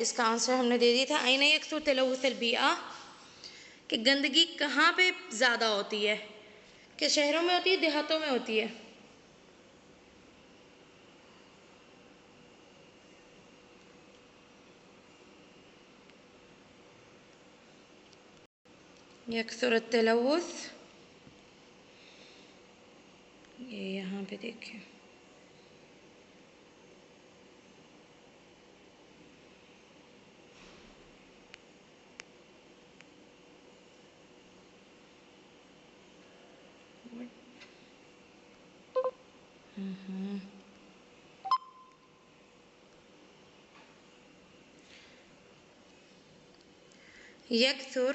इसका आंसर हमने दे दिया था। अयना यकसुर तलव्वुस अल-बीआ, कि गंदगी कहाँ पे ज़्यादा होती है, कि शहरों में होती है, देहातों में होती है? यकसुर तलव्वुस, ये यहाँ पे देखिए, यकसुर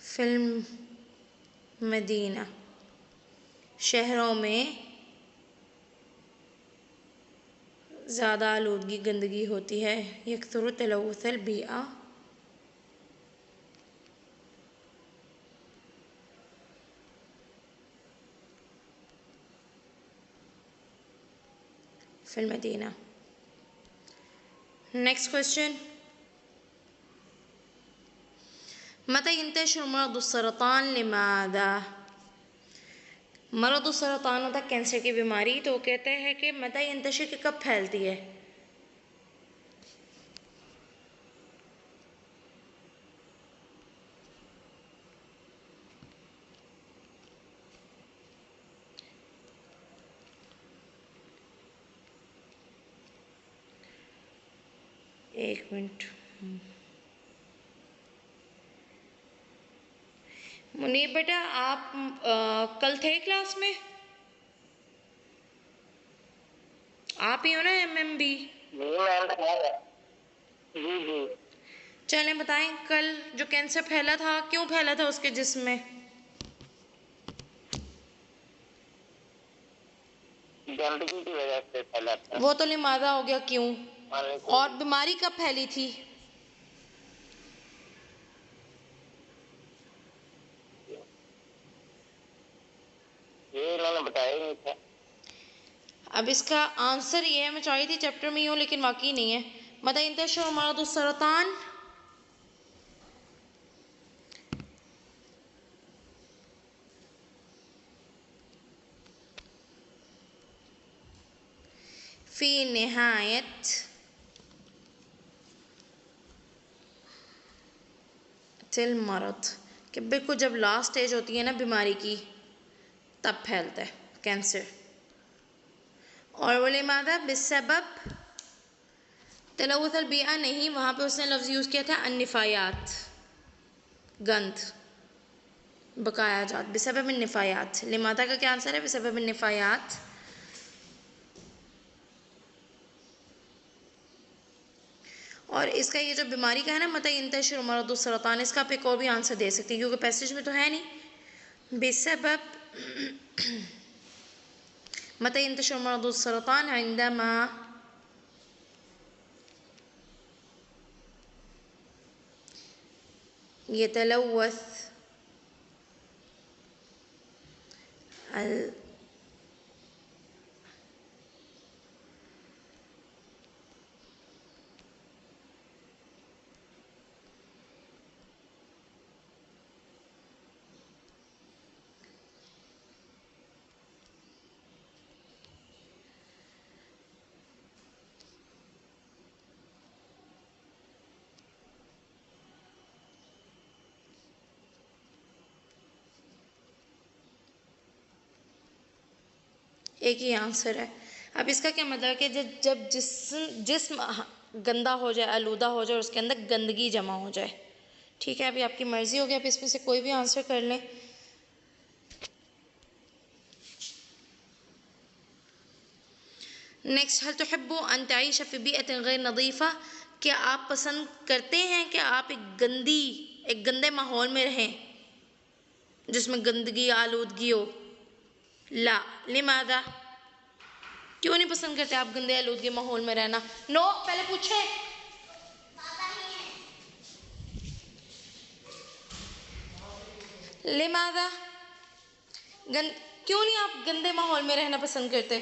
फिल्म मदीना, शहरों में ज़्यादा आलूदगी गंदगी होती है। यकसुर तलव्वुस अल-बीआ, फिल्म मदीना। नेक्स्ट क्वेश्चन, मता यंतशिर मरदुस्सरतान लिमादा? मरदुस्सरतान होता है कैंसर की बीमारी, तो वो कहते हैं कि मता यंतशिर, कि कब फैलती है? एक मिनट, मुनीब बेटा आप कल थे क्लास में? आप ही हो ना MMB? जी जी। चलें बताएं, कल जो कैंसर फैला था, क्यों फैला था उसके जिस्म में? गंदगी की वजह से फैला था। वो तो लिमादा हो गया, क्यों? और बीमारी कब फैली थी? ये इन्होंने बताया ही नहीं था। अब इसका आंसर ये है, मैं चाही थी चैप्टर में ही हो लेकिन वाकई नहीं है। मता यंतशिर मरदुस्सरतान फी निहायत तिल मरद, कि बिल्कुल जब लास्ट स्टेज होती है ना बीमारी की, तब फैलता है कैंसर। और बोले मादा बिसबब तलव्वुस अल-बीआ नहीं, वहाँ पे उसने लफ्ज़ यूज़ किया था अन्निफायात, गंद, बकाया जात, बिसबब अन्निफायात। लिमादा का क्या आंसर है? बिसबब अन्निफायात। और इसका ये जो बीमारी का है ना, मता यंतशिर मरदुस्सरतान, इसका आप एक और भी आंसर दे सकते हैं क्योंकि पैसेज में तो है नहीं। बिसबब मता यंतशिर मरदुस्सरतान इंदमा यतलव्वस अल एक ही आंसर है। अब इसका क्या मतलब है कि जब जिस्म गंदा हो जाए, आलूदा हो जाए, उसके अंदर गंदगी जमा हो जाए। ठीक है, अभी आपकी मर्ज़ी होगी, आप इसमें से कोई भी आंसर कर लें। नेक्स्ट, हल तुहिब्बु अन तईश फी बीअतिन गैर नज़ीफ़ा? क्या आप पसंद करते हैं कि आप एक गंदे माहौल में रहें जिसमें गंदगी आलूदगी हो? ला, लिमादा, क्यों नहीं पसंद करते आप गंदे आलूदगी माहौल में रहना? नो, पहले पूछे। लिमादा क्यों नहीं आप गंदे माहौल में रहना पसंद करते?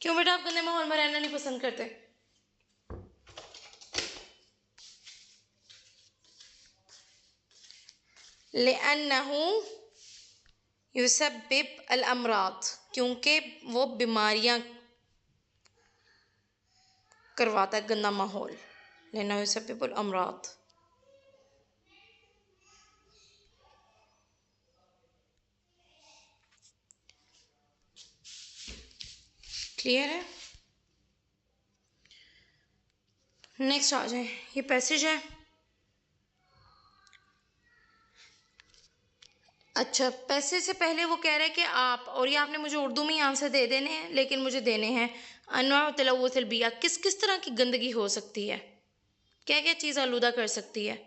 क्यों बेटा आप गंदे माहौल में रहना नहीं पसंद करते? लिअन्नहु युसब्बिब अल अमराद, क्योंकि वो बीमारियां करवाता है गंदा माहौल। लिअन्नहु युसब्बिब अल अमराद। क्लियर है? नेक्स्ट आ जाए, ये पैसेज है। अच्छा, पैसे से पहले वो कह रहे हैं कि आप, और ये आपने मुझे उर्दू में ही आंसर दे देने हैं, लेकिन मुझे देने हैं। अनवा तलव्वुथुल बिया, किस किस तरह की गंदगी हो सकती है, क्या क्या चीज़ आलूदा कर सकती है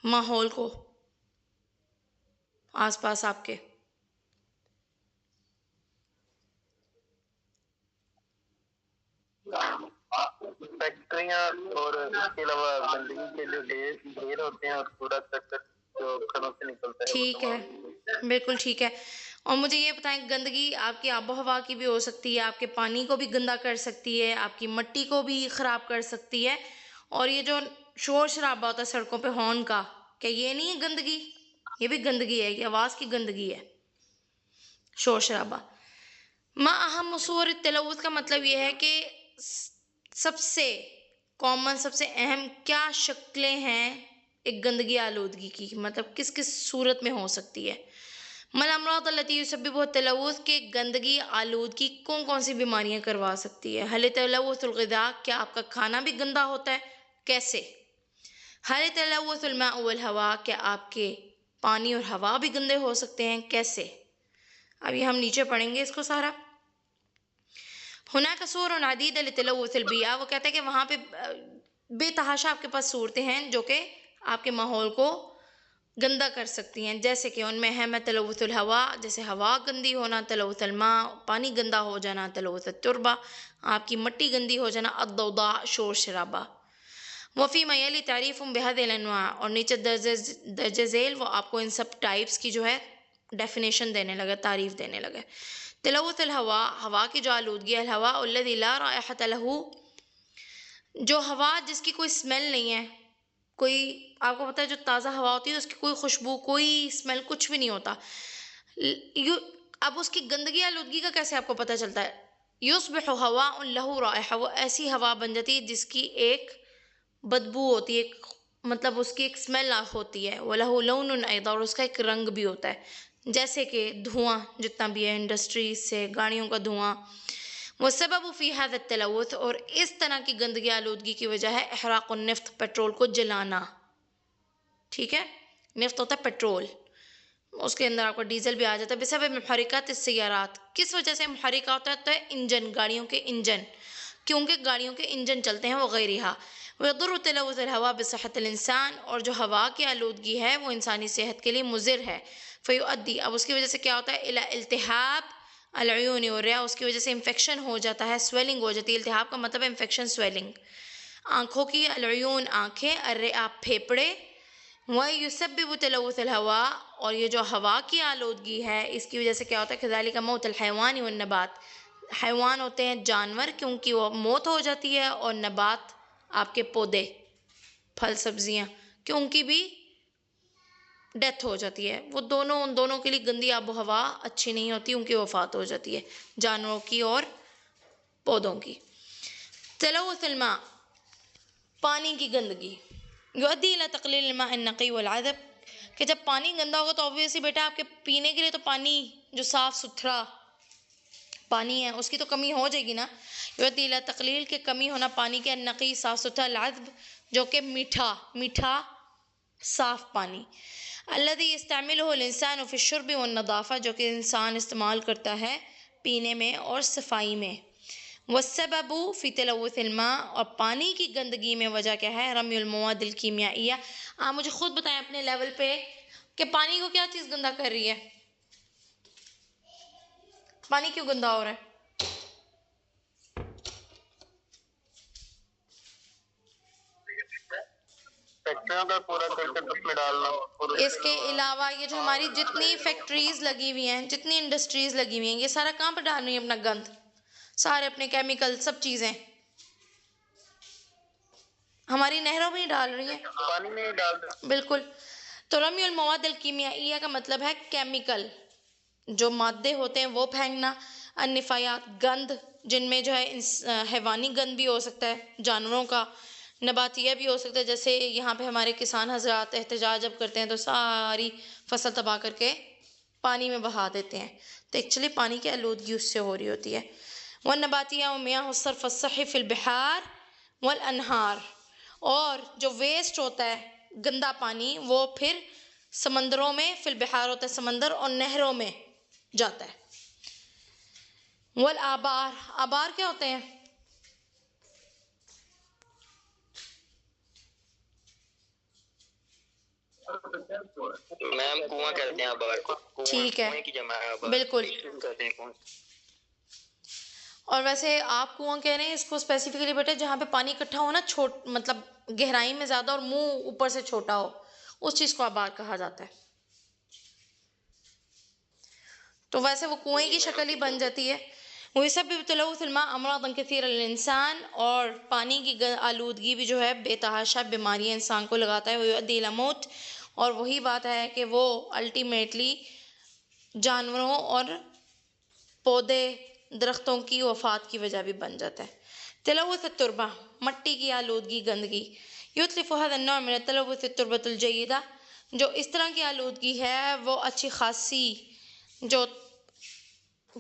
माहौल को आसपास आपके? फैक्ट्रियाँ और इसके अलावा गंदगी के जो ढेर होते हैं और कूड़ा करकट जो घरों से निकलता है, ठीक है, बिल्कुल ठीक है। और मुझे ये बताएं, गंदगी आपकी आबो हवा की भी हो सकती है, आपके पानी को भी गंदा कर सकती है, आपकी मिट्टी को भी ख़राब कर सकती है, और ये जो शोर शराबा होता है सड़कों पे हॉर्न का, क्या ये नहीं है गंदगी? ये भी गंदगी है, ये आवाज़ की गंदगी है, शोर शराबा। मा अहम मसूर तलव्वुत का मतलब ये है कि सबसे कॉमन, सबसे अहम क्या शक्लें हैं एक गंदगी आलूदगी की, मतलब किस किस सूरत में हो सकती है। मल अमराद अल्लती युसब्बिबु तलव्वुत के गंदगी आलूदगी कौन कौन सी बीमारियां करवा सकती है। हल तलव्वुतुल ग़िज़ा, क्या आपका खाना भी गंदा होता है, कैसे। हल तलव्वुतुल माअ वल हवा, क्या आपके पानी और हवा भी गंदे हो सकते हैं, कैसे। अभी हम नीचे पढ़ेंगे इसको सारा। हुनाका सूरन अदीद लितलव्वुतिल बिया, वो कहते हैं कि वहाँ पे बेतहाशा आपके पास सूरतें हैं जो कि आपके माहौल को गंदा कर सकती हैं, जैसे कि उनमें है तलव्वुतुल हवा, जैसे हवा गंदी होना, तलव्वुतुल मा, पानी गंदा हो जाना, तलव्वुतुत तुरबा, आपकी मिट्टी गंदी हो जाना, अद्दौदा, शोर शराबा। वफ़ी मयली तारीफ़ बेहदिल अनवा, और नीचे दर्ज झेल वो आपको इन सब टाइप्स की जो है डेफिनेशन देने लगा, तारीफ़ देने लगे। तलव्वुतुल हवा, हवा की जो आलूदगी है, हवा उल्लज़ी ला राइहत लहू, जो हवा जिसकी कोई स्मेल नहीं है, कोई, आपको पता है जो ताज़ा हवा होती है उसकी कोई खुशबू, कोई स्मेल, कुछ भी नहीं होता। यू अब उसकी गंदगी आलूदगी का कैसे आपको पता चलता है। युस्बिहु हवा लहू राइहा, वो ऐसी हवा बन जाती है जिसकी एक बदबू होती है, मतलब उसकी एक स्मेल होती है। वलहु लौनुन अयदा, और उसका एक रंग भी होता है, जैसे कि धुआं जितना भी है, इंडस्ट्रीज से गाड़ियों का धुआं। वह सबब फ़ी हाज़ा तलव्वुत, और इस तरह की गंदगी आलूदगी की वजह है इहराक़ुन निफ्त, पेट्रोल को जलाना। ठीक है, निफ्त होता है पेट्रोल, उसके अंदर आपका डीजल भी आ जाता है। बेसबब मुहर्रिकात सय्यारात, किस वजह से मुहर्रिका होता है, तो इंजन, गाड़ियों के इंजन, क्योंकि गाड़ियों के इंजन चलते हैं वगैरह। वयदुर्रु तलव्वुतुल हवा बिस्सहतिल इंसान, और जो हवा की आलूदगी है वो इंसानी सेहत के लिए मुज़िर है। फ़युअद्दी, अब उसकी वजह से क्या होता है, इला इल्तिहाब अलअयून और रिया, उसकी वजह से इन्फेक्शन हो जाता है, स्वेलिंग हो जाती है। इल्तिहाब का मतलब है इन्फेक्शन, स्वेलिंग आँखों की, अलअयून आँखें, अर्रिया फेफड़े, वह युसब्बिबु तलव्वुतुल हवा, और ये जो हवा की आलूदगी है इसकी वजह से क्या होता है, कज़ालिका मौतुल हैवान वन नबात, हैवान होते हैं जानवर, क्योंकि वो मौत हो जाती है, और नबात आपके पौधे, फल सब्जियां, क्योंकि भी डेथ हो जाती है। वो दोनों, उन दोनों के लिए गंदी आबो हवा अच्छी नहीं होती, उनकी वफ़ात हो जाती है, जानवरों की और पौधों की। तलव्वुतुल मा, पानी की गंदगी, युअद्दी इला तक़लील माअ नक़ी वल अज़ब, कि जब पानी गंदा होगा तो ऑब्वियसली बेटा आपके पीने के लिए तो पानी जो साफ़ सुथरा पानी है उसकी तो कमी हो जाएगी ना। युअद्दी इला तक़लील, के कमी होना पानी के, नक़ी साफ़ सुथरा, अज़ब जो कि मीठा, मीठा साफ़ पानी, अल्लज़ी यस्तअमिलुहुल इंसानु फ़ी शुर्बि वन नज़ाफ़ा, जो कि इंसान इस्तेमाल करता है पीने में और सफाई में। वस्सबबु फ़ी तलव्वुतिल मा, और पानी की गंदगी में वजह क्या है, रम्युल मवादिल कीमियाइया। आप मुझे खुद बताएं अपने लेवल पे कि पानी को क्या चीज़ गंदा कर रही है, पानी क्यों गंदा हो रहा है। फैक्ट्रियों का पूरा करकट उसमें डालना, और इसके अलावा ये जो हमारी जितनी फैक्ट्रीज लगी हुई हैं, जितनी इंडस्ट्रीज लगी हुई हैं, ये सारा कहाँ पर डाल रही है अपना गंद, सारे अपने केमिकल सब चीज़ें हमारी नहरों में ही डाल रही हैं, पानी में ही डाल दो। बिल्कुल। तो रमीउल मवाद अल कीमियाइया का मतलब है केमिकल, जो मादे होते हैं वो फेंकना। अन्निफायात गंद, जिनमें जो है हैवानी गंद भी हो सकता है जानवरों का, नबातिया भी हो सकता है, जैसे यहाँ पे हमारे किसान हजरात एहतजाज जब करते हैं तो सारी फसल तबाह करके पानी में बहा देते हैं, तो एक्चुअली पानी की आलूदगी उससे हो रही होती है। वन नबातिया मियाँ सर्फ सही फिल बिहार वल अनहार, और जो वेस्ट होता है गंदा पानी वो फिर समंदरों में, फिल बिहार होता है समंदर, और नहरों में जाता है। वल आबार, आबार क्या होते हैं? मैम कुआं कहते हैं आबार को। ठीक है, कुएं की जमा है आबार, बिल्कुल। कहते हैं कुआं। और वैसे आप कुआं कह रहे हैं इसको स्पेसिफिकली बेटा जहाँ पे पानी इकट्ठा हो ना, मतलब गहराई में ज़्यादा और मुंह ऊपर से छोटा हो, उस चीज़ को आबार कहा जाता है। तो वैसे वो कुएं की शक्ल ही बन जाती है। वही सब भी तलवुसुल अमरादन कसीर इंसान, और पानी की आलूदगी भी जो है बेतहाशा बीमारियां इंसान को लगाता है। वही दिल मौत, और वही बात है कि वो अल्टीमेटली जानवरों और पौधे दरख्तों की वफ़ात की वजह भी बन जाता है। तलवुस तुरबा, मट्टी की आलूदगी गंदगी। युतलिफ़ु हज़ा नौ मिन तलवुस तुरबतुल जय्यदा, जो इस तरह की आलूदगी है वो अच्छी खासी जो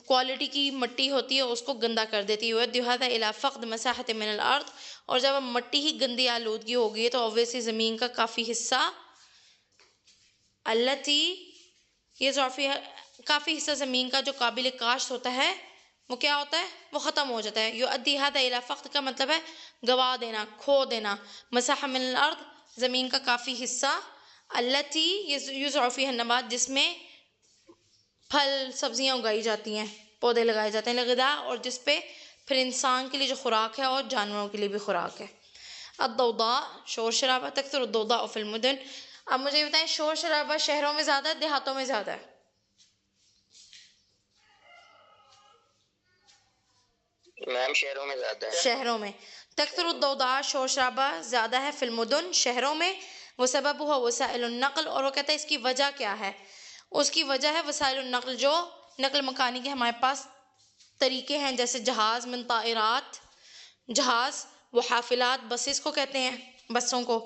क्वालिटी की मिट्टी होती है उसको गंदा कर देती है। दिहादा इला फ़क़्द मसाहत मिनल अर्द, और जब मिट्टी ही गंदी आलूदगी होगी तो ऑब्वियसली ज़मीन का काफ़ी हिस्सा अल्लती ये काफ़ी हिस्सा ज़मीन का जो काबिल काश्त होता है वो क्या होता है, वो ख़त्म हो जाता है। यो अद्दिहादा इला फ़क़्द का मतलब है गवा देना, खो देना। मसाह मिनल अर्द, ज़मीन का काफ़ी हिस्सा, अल्लती युज़अफ़ु नबात, जिसमें फल सब्जियां उगाई जाती हैं, पौधे लगाए जाते हैं, लगदा, और जिस पे फिर इंसान के लिए जो खुराक है और जानवरों के लिए भी खुराक है। अद्दौदा, शोर शराबा, तकसुर अद्दौदा फिल मुदन। अब मुझे बताएं, शोर शराबा शहरों में ज़्यादा है देहातों में ज़्यादा है? मैम शहरों में ज़्यादा है। शहरों में। तकसुर अद्दौदा, शोर शराबा ज़्यादा है, फिल मुदन शहरों में। वो सबब हुआ वसाइल नक़ल, और वो कहता है इसकी वजह क्या है? उसकी वजह है वसाइल नक़ल, जो नक़ल मकानी के हमारे पास तरीके हैं, जैसे जहाज़ मिन ताइरात, जहाज़, वो हाफिलात बसेस को कहते हैं, बसों को,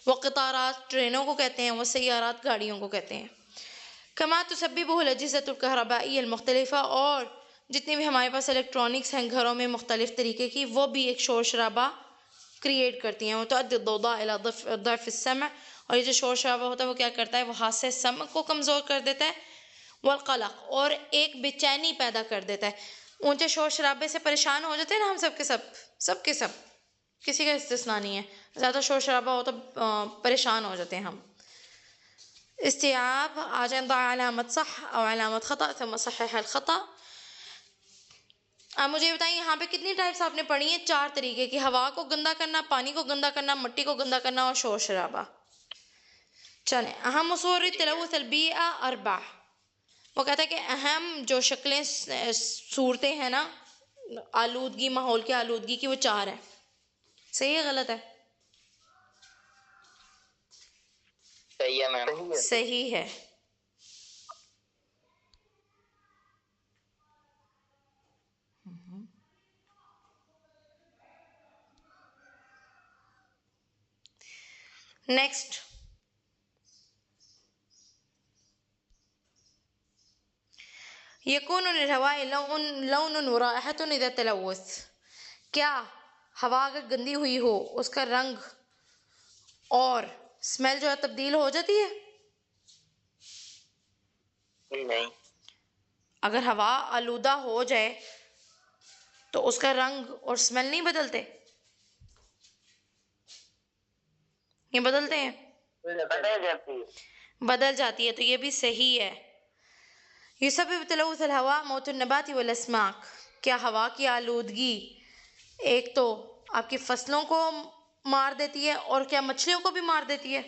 वो क़तारात ट्रेनों को कहते हैं, वो सैयारात गाड़ियों को कहते हैं। कमा तुसब्बिबुहुल अजिज़्ज़तुल कहरबाइय्या अल मुख्तलिफ़ा, और जितने भी हमारे पास इलेक्ट्रॉनिक्स हैं घरों में मुख्तलिफ़ तरीके की, वो भी एक शोर शराबा क्रिएट करती हैं। वो तो अद्दौदा इला ज़अफ़ अस्सम, और ये जो शोर शराबा होता है वो क्या करता है, वो हास्य सम को कमज़ोर कर देता है, वल क़लक़, और एक बेचैनी पैदा कर देता है। ऊंचे शोर शराबे से परेशान हो जाते हैं ना हम सब के सब, किसी का इस्तिस्ना नहीं है। ज़्यादा शोर शराबा हो तो परेशान हो जाते हैं हम। इस्तियाब आजन अलामत सह और अलामत ख़ता थम सहीह अल ख़ता। आप मुझे बताइए यहाँ पे कितनी टाइप्स आपने पढ़ी हैं? 4 तरीके की, हवा को गंदा करना, पानी को गंदा करना, मिट्टी को गंदा करना, और शोर शराबा। चलें, अहम उसूल तलव्वुस अल बीआ अरबा। वो कहता है कि अहम जो शक्लें सूरतें हैं ना आलूदगी, माहौल की आलूदगी की, वो 4 है। सही है गलत है? सही है मैम। सही है। नेक्स्ट, यकून हवाए लौन व राइहतुन इज़ा तलव्वुस। क्या हवा अगर गंदी हुई हो उसका रंग और स्मेल जो है तब्दील हो जाती है? नहीं। अगर हवा आलूदा हो जाए तो उसका रंग और स्मेल नहीं बदलते? ये बदलते हैं? बदल जाती है, तो ये भी सही है। ये सब तलव्वुस अल हवा मौतुन नबाती वल अस्माक। क्या हवा की आलूदगी एक तो आपकी फसलों को मार देती है, और क्या मछलियों को भी मार देती है?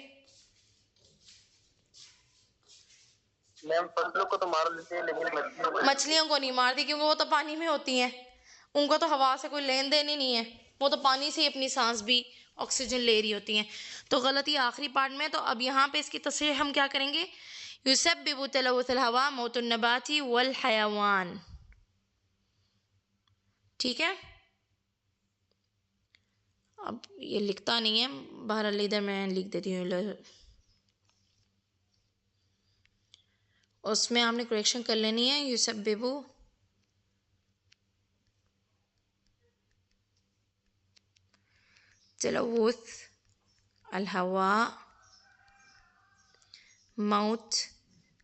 मैम फसलों को तो मार देते हैं लेकिन मछलियों को नहीं मारती, क्योंकि वो तो पानी में होती हैं, उनको तो हवा से कोई लेन देन ही नहीं है, वो तो पानी से ही अपनी सांस भी ऑक्सीजन ले रही होती हैं। तो गलती आखिरी पार्ट में। तो अब यहाँ पे इसकी तस्रीह हम क्या करेंगे, युसब्बिबु तलव्वुथुल हवा मौतुन नबाती वल हयावान। ठीक है, अब ये लिखता नहीं है, बहरहाल इधर मैं लिख देती हूँ, उसमें आपने करेक्शन कर लेनी है। युसब्बिबु तलव्वुथ अल हवा मौत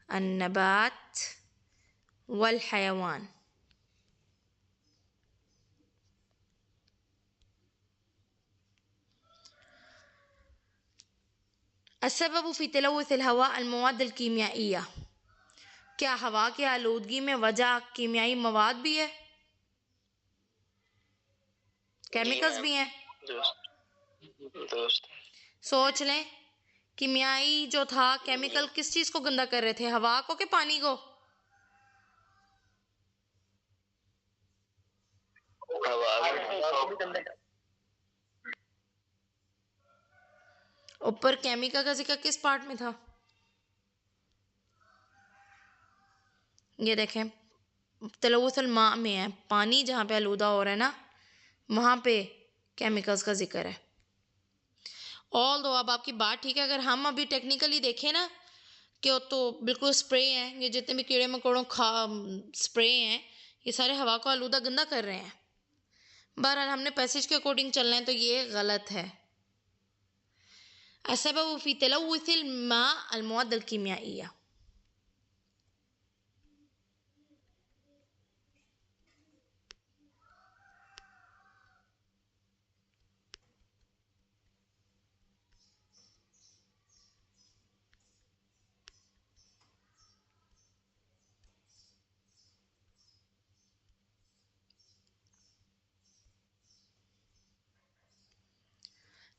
अन्नबात वल हयावान। अस्सबबु फी तलव्वुथ अल हवा अल मवाद अल कीमियाइया। क्या हवा की आलूदगी में वजह कीमियाई मवाद भी है, केमिकल्स भी हैं? दोस्त सोच लें, कीमियाई जो था केमिकल किस चीज़ को गंदा कर रहे थे, हवा को कि पानी को? ऊपर केमिकल का जिक्र किस पार्ट में था? ये देखें, तलव्वुथुल मा में है, पानी जहाँ पे आलूदा हो रहा है ना, वहाँ पे केमिकल्स का जिक्र है। ऑल दो अब आपकी बात ठीक है, अगर हम अभी टेक्निकली देखें ना कि तो बिल्कुल स्प्रे हैं, ये जितने भी कीड़े मकोड़ों स्प्रे हैं, ये सारे हवा को आलूदा गंदा कर रहे हैं। बहरहाल हमने पैसेज के अकॉर्डिंग चलना है, तो ये गलत है। अस्सबबु फी तलव्वुथिल मा अल मवाद अल कीमियाइया।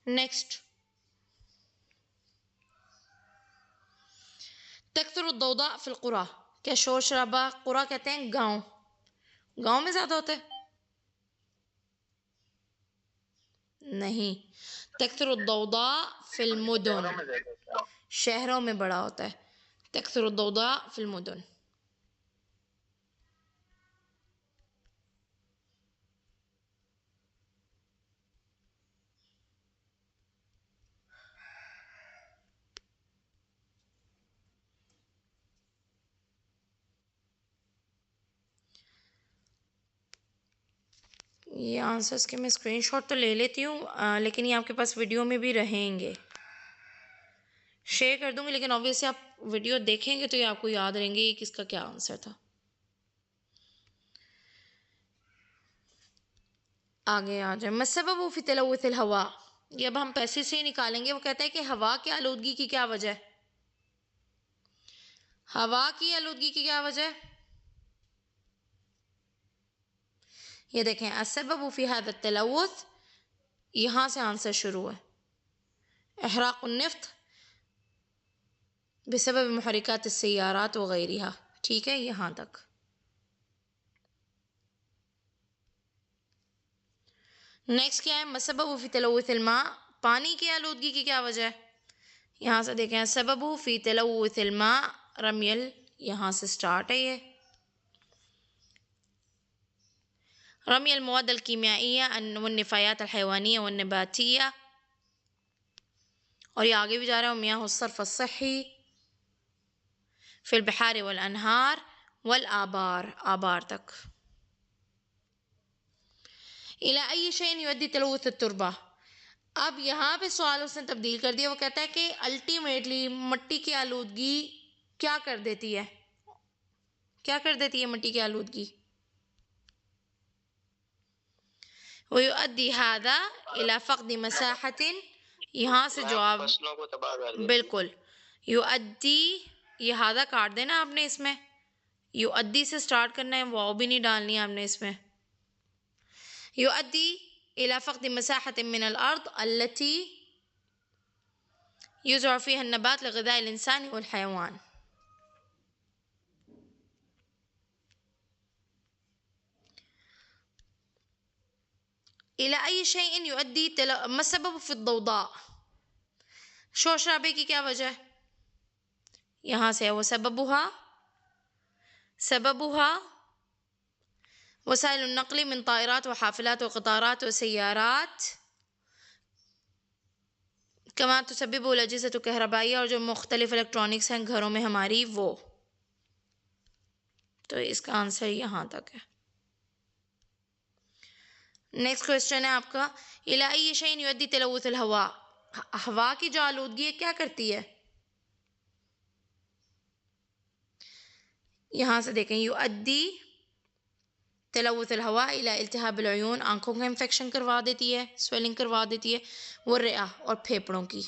नेक्स्ट, तकथुरु दौदा फिल कुरा। क्या शोर शराबा, कुरा कहते हैं गांव, गांव में ज़्यादा होता है? नहीं, तकथुरु दौदा फिल मुदुन, शहरों में बड़ा होता है। तकथुरु दौदा फिल मुदुन। ये आंसर्स के मैं स्क्रीनशॉट तो ले लेती हूँ, लेकिन ये आपके पास वीडियो में भी रहेंगे, शेयर कर दूँगी, लेकिन ऑब्वियसली आप वीडियो देखेंगे तो ये आपको याद रहेंगे ये किसका क्या आंसर था। आगे आ जाए, मसबबु फी तलव्वुथिल हवा। ये अब हम पैसे से ही निकालेंगे। वो कहता है कि हवा की आलूदगी की क्या वजह है, हवा की आलूदगी की क्या वजह है? ये देखें, अस्सबबु फी हादा तलव्वुथ, यहाँ से आंसर शुरू है। इहराक़ुन निफ्त बिसबब मुहर्रिकात अस्सय्यारात वग़ैरिहा। ठीक है, यहाँ तक। नेक्स्ट क्या है, मसबबु फी तलव्वुथिल मा, पानी की आलूदगी की क्या वजह है? यहाँ से देखें, सबबु फी तलव्वुथिल मा रमियल, यहाँ से स्टार्ट है ये, रमियल मवाद अल कीमियाइया वन्निफ़ायात अल हयवानिया वन्नबातिया, और ये आगे भी जा रहा है, मियाह सर्फ अस्सही फिल बिहार वल अनहार वल आबार, आबार तक। इला अय्यि शैइन युअद्दी तलव्वुथ तुर्बा। अब यहाँ पे सवाल उसने तब्दील कर दिया। वो कहता है कि अल्टीमेटली मट्टी की आलूदगी क्या कर देती है, क्या कर देती है मट्टी की आलूदगी? वयुअद्दी हादा इला फ़क़्दि मसाहतिन, यहाँ से जवाब बिल्कुल, युअद्दी, ये हादा काट देना आपने, इसमें युअद्दी से स्टार्ट करना है, वाव भी नहीं डालनी है आपने इसमें। युअद्दी इला फ़क़्दि मसाहतिन मिनल अर्द अल्लती युज़रअ फ़ीहा अन्नबात लिग़िज़ाइल इंसान वल हयवान। इला अई शैइन युअद्दी मा सबब फी दौदा, शोर शराबे की क्या वजह है? यहाँ से है वो सबबुहा, सबबुहा वसाइल नकली मिन तायरात व हाफिलात व क़तारात व सय्यारात कमा तुसब्बिबु अल-अजिज़्ज़तु कहरबाइया, और जो मुख्तलिफ इलेक्ट्रॉनिक्स हैं घरों में हमारी वो। तो इसका आंसर यहाँ तक है। नेक्स्ट क्वेश्चन है आपका, इला अय्यि शैइन युअद्दी तलव्वुथुल हवा, हवा की जो आलूदगी है क्या करती है? यहाँ से देखें, युअद्दी तलव्वुथुल हवा इला इल्तिहाबिल उयून, आंखों का इन्फेक्शन करवा देती है, स्वेलिंग करवा देती है, वो रिआ और फेफड़ों की।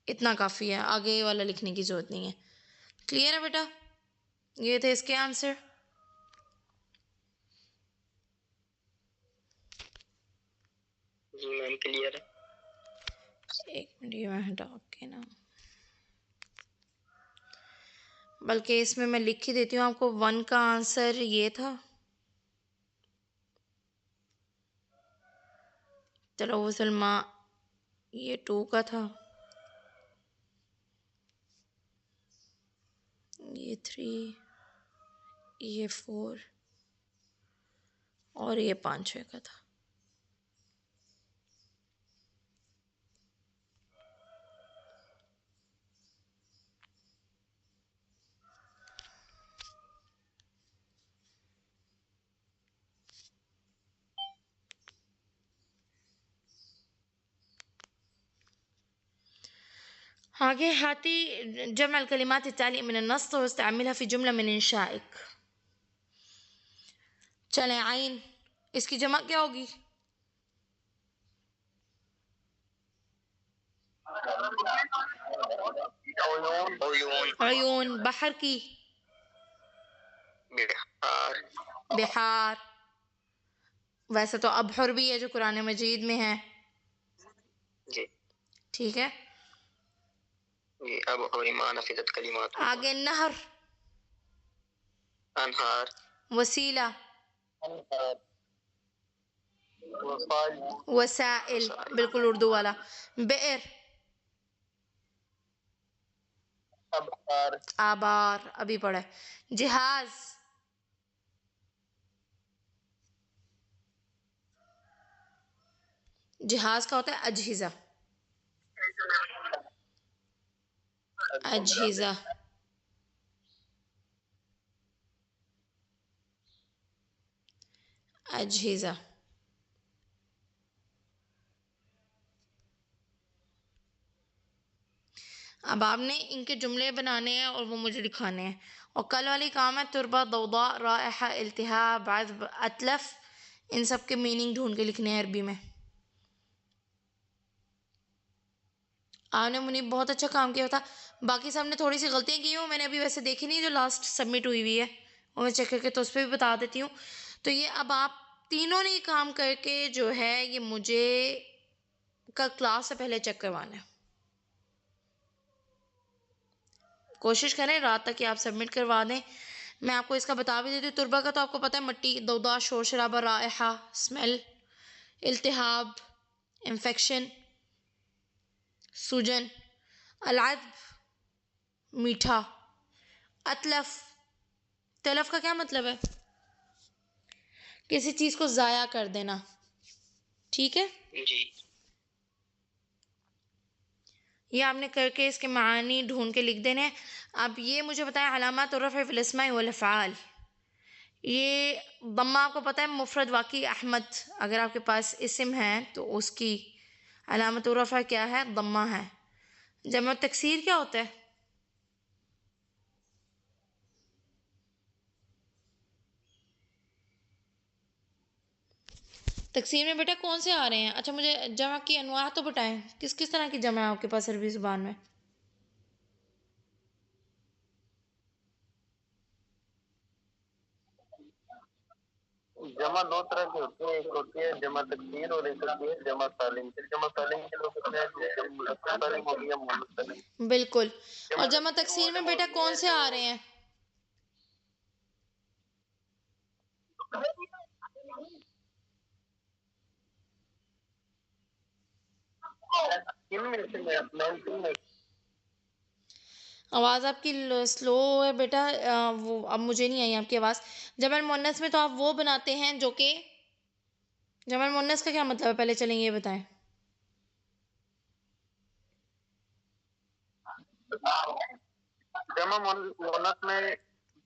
इतना काफ़ी है, आगे वाला लिखने की ज़रूरत नहीं है। क्लियर है बेटा? ये थे इसके आंसर। जी मैम क्लियर है। एक मिनट, ये मैं हटा के ना, बल्कि इसमें मैं लिख ही देती हूँ आपको। 1 का आंसर ये था, तलव्वुथुल मा ये 2 का था, ये 3, ये 4 और ये 5 का था। आगे हाथी जमअल कलिमात ताली मिन नस्स व इस्तेमालहा फी जुमला मिन इंशाइक। चलें, आइन इसकी जमा क्या होगी? अयून। बहर की? बिहार। बिहार। वैसे तो अबहर भी है जो कुरान मजीद में है। जी ठीक है। जी, अब और ईमान नफिदत कलिमात। आगे नहर, अनहार, वसीला, वसाइल, बिल्कुल उर्दू वाला। बेर, आबार, अभी पढ़ा है। जिहाज, जिहाज का होता है अजहिजा, अजहिजा। अजहिजा। अब आपने इनके जुमले बनाने हैं और वो मुझे दिखाने हैं। और कल वाली काम है तुरबा, दौदा, राइहा, इल्तिहाब, अज़ब, अतलफ, इन सब के मीनिंग ढूंढ के लिखने हैं अरबी में। आपने मुनीब बहुत अच्छा काम किया था। बाकी सब ने थोड़ी सी गलतियाँ की हूँ, मैंने अभी वैसे देखी नहीं जो लास्ट सबमिट हुई हुई है, वो मैं चेक करके तो उस पर भी बता देती हूँ। तो ये अब आप तीनों ने काम करके जो है ये मुझे कल क्लास से पहले चेक करवाना है। कोशिश करें रात तक कि आप सबमिट करवा दें। मैं आपको इसका बता भी देती हूँ। तुरबा का तो आपको पता है, मिट्टी, दौदा, शोर शराबा, राइहा, स्मेल, इल्तिहाब, इन्फेक्शन, सूजन, अलाज़ब, मीठा, अतलफ, तलफ का क्या मतलब है? किसी चीज़ को ज़ाया कर देना। ठीक है, जी ये आपने करके इसके मानी ढूंढ के लिख देने। अब ये मुझे बताएं, अलामात और रफ़ फ़िल अस्माई वल अफ़आल। ये दम्मा आपको पता है, मुफरद वाक़ई अहमद, अगर आपके पास इस्म है तो उसकी अलामत और रफ़ा क्या है? दम्मा है। जमा तकसीर क्या होता है? तकसीर में बेटा कौन से आ रहे हैं? अच्छा, मुझे जमा की अनवाअ तो बताएं, किस किस तरह की जमा है आपके पास अरबी ज़ुबान में? जमा दो तरह की होती है, एक होती है जमा तकदीर और एक होती है जमा सालिम। फिर जमा सालिम के लोग होते हैं जो मुनक्कर सालिम हो गया, मुअन्नस सालिम। बिल्कुल। और जमा तकसीर में बेटा कौन से आ रहे हैं? इनमें से 19 में आवाज़ आपकी स्लो है बेटा। वो अब मुझे नहीं आई आपकी आवाज़। जमल मुन्नस में तो आप वो बनाते हैं जो कि, जमल मुन्नस का क्या मतलब है, पहले चलें ये बताएं। जमा मोनस में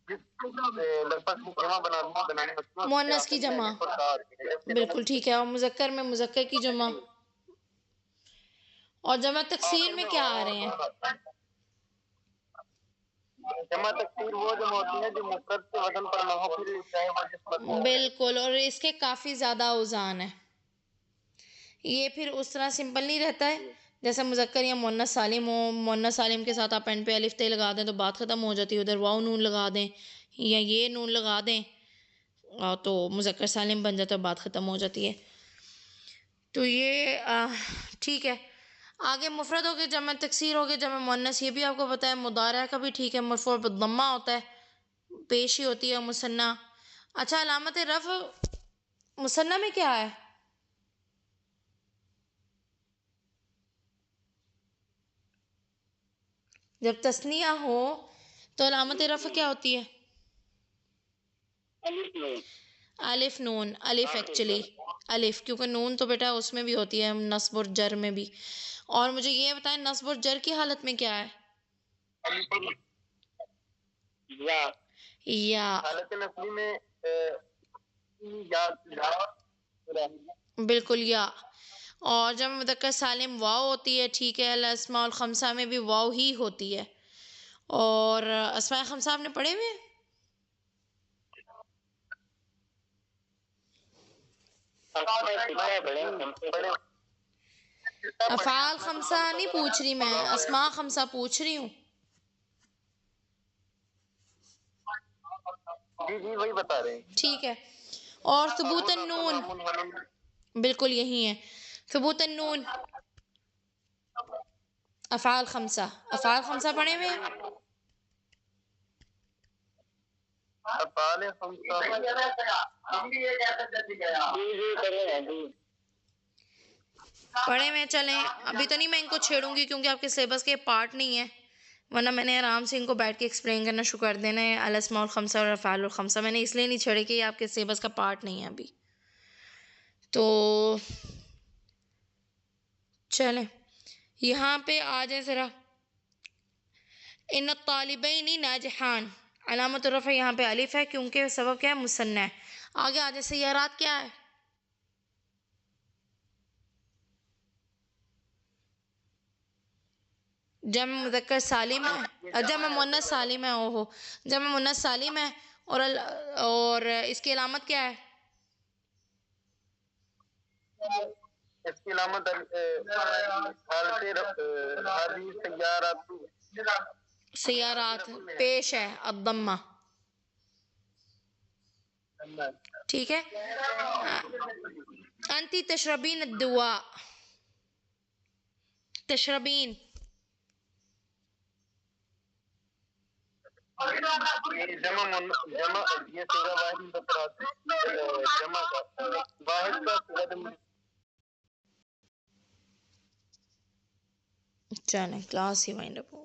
लगभग जमा बनाने लगती है, उससे मुन्नस की आपस में जमा, अलिफ और ता आती है। बिल्कुल ठीक है। और मुज़क्कर में मुज़क्कर की जमा, और जमा तकसीर आखिर में में क्या वाव आ और रहे हैं? नून आता है। जमा तकसीर वो जमा होती है जो मुफरद के वजन पर ना हो, फिर चाहे वो जिस वजन हो। बिल्कुल, और इसके काफ़ी ज़्यादा औज़ान है। ये फिर उस तरह सिंपल नहीं रहता है जैसे मुज़क्कर या मुन्नस सालिम हो। मुन्नस सालिम के साथ आप एंड पे अलिफ ते लगा दें तो बात ख़त्म हो जाती है, उधर वाव नून लगा दें या ये नून लगा दें तो मुज़क्कर सालिम बन जाता है, बात ख़त्म हो जाती है। तो ये ठीक है। आगे मुफरद हो गए, जमा तकसीर हो गए, जमा मुन्नस, ये भी आपको पता है। मुदारा का भी ठीक है, मरफू बदम्मा होता है, पेशी होती है मुसन्ना। अच्छा, अलामत रफ़ मुसन्ना में क्या है? जब तस्निया हो तो अलामत रफ़ क्या होती है? अलिफ नून, अलिफ एक्चुअली अलिफ, क्योंकि नून तो बेटा उसमें भी होती है, नस्ब और जर में भी। और मुझे ये बताएं, नस्ब और जर की हालत में क्या है? या हालत नस्ली में या बिल्कुल या। और जब मुज़क्कर सालिम वाव होती है, ठीक है। अल अस्माउल खमसा में भी वाव ही होती है। और अस्माए खमसा आपने पढ़े हुए हैं? अफ़ाल खमसा नहीं पूछ रही मैं, अस्मा खमसा पूछ रही हूँ। जी जी वही बता रहे हैं। ठीक है। और सबूत नून, बिल्कुल यही है सबूत नून। अफ़ाल खमसा, अफ़ाल खमसा पढ़े हुए हैं? पढ़े हुए, चलें अभी तो नहीं मैं इनको छेड़ूंगी क्योंकि आपके सिलेबस के पार्ट नहीं है, वरना मैंने आराम से इनको बैठ के एक्सप्लेन करना शुरू कर देना है। अल अस्माउल खमसा और अफ़आलुल खमसा मैंने इसलिए नहीं छेड़े कि ये आपके सिलेबस का पार्ट नहीं है अभी। तो चलें यहाँ पे आ जाए ज़रा। इन तालिबैनी नाजहान, अलामत रफ़ा यहाँ पे अलिफ है क्योंकि सबब क्या है, मुसन्ना है। आगे आ जाए, सय्यारात क्या है? जम मुज़क्कर सालिम है, जम मुन्नस सालिम है, ओहो, जम मुन्नस सालिम है। और इसकी अलामत क्या है? इसकी अलामत सय्यारात पेश है अद्दम्मा, ठीक है। अंती तशरबीन दुआ, तशरबीन जमा जमा ये सीगा वाहिद जमा का वाहिद का सीगा। चलें क्लास ही वाइंड अप हो।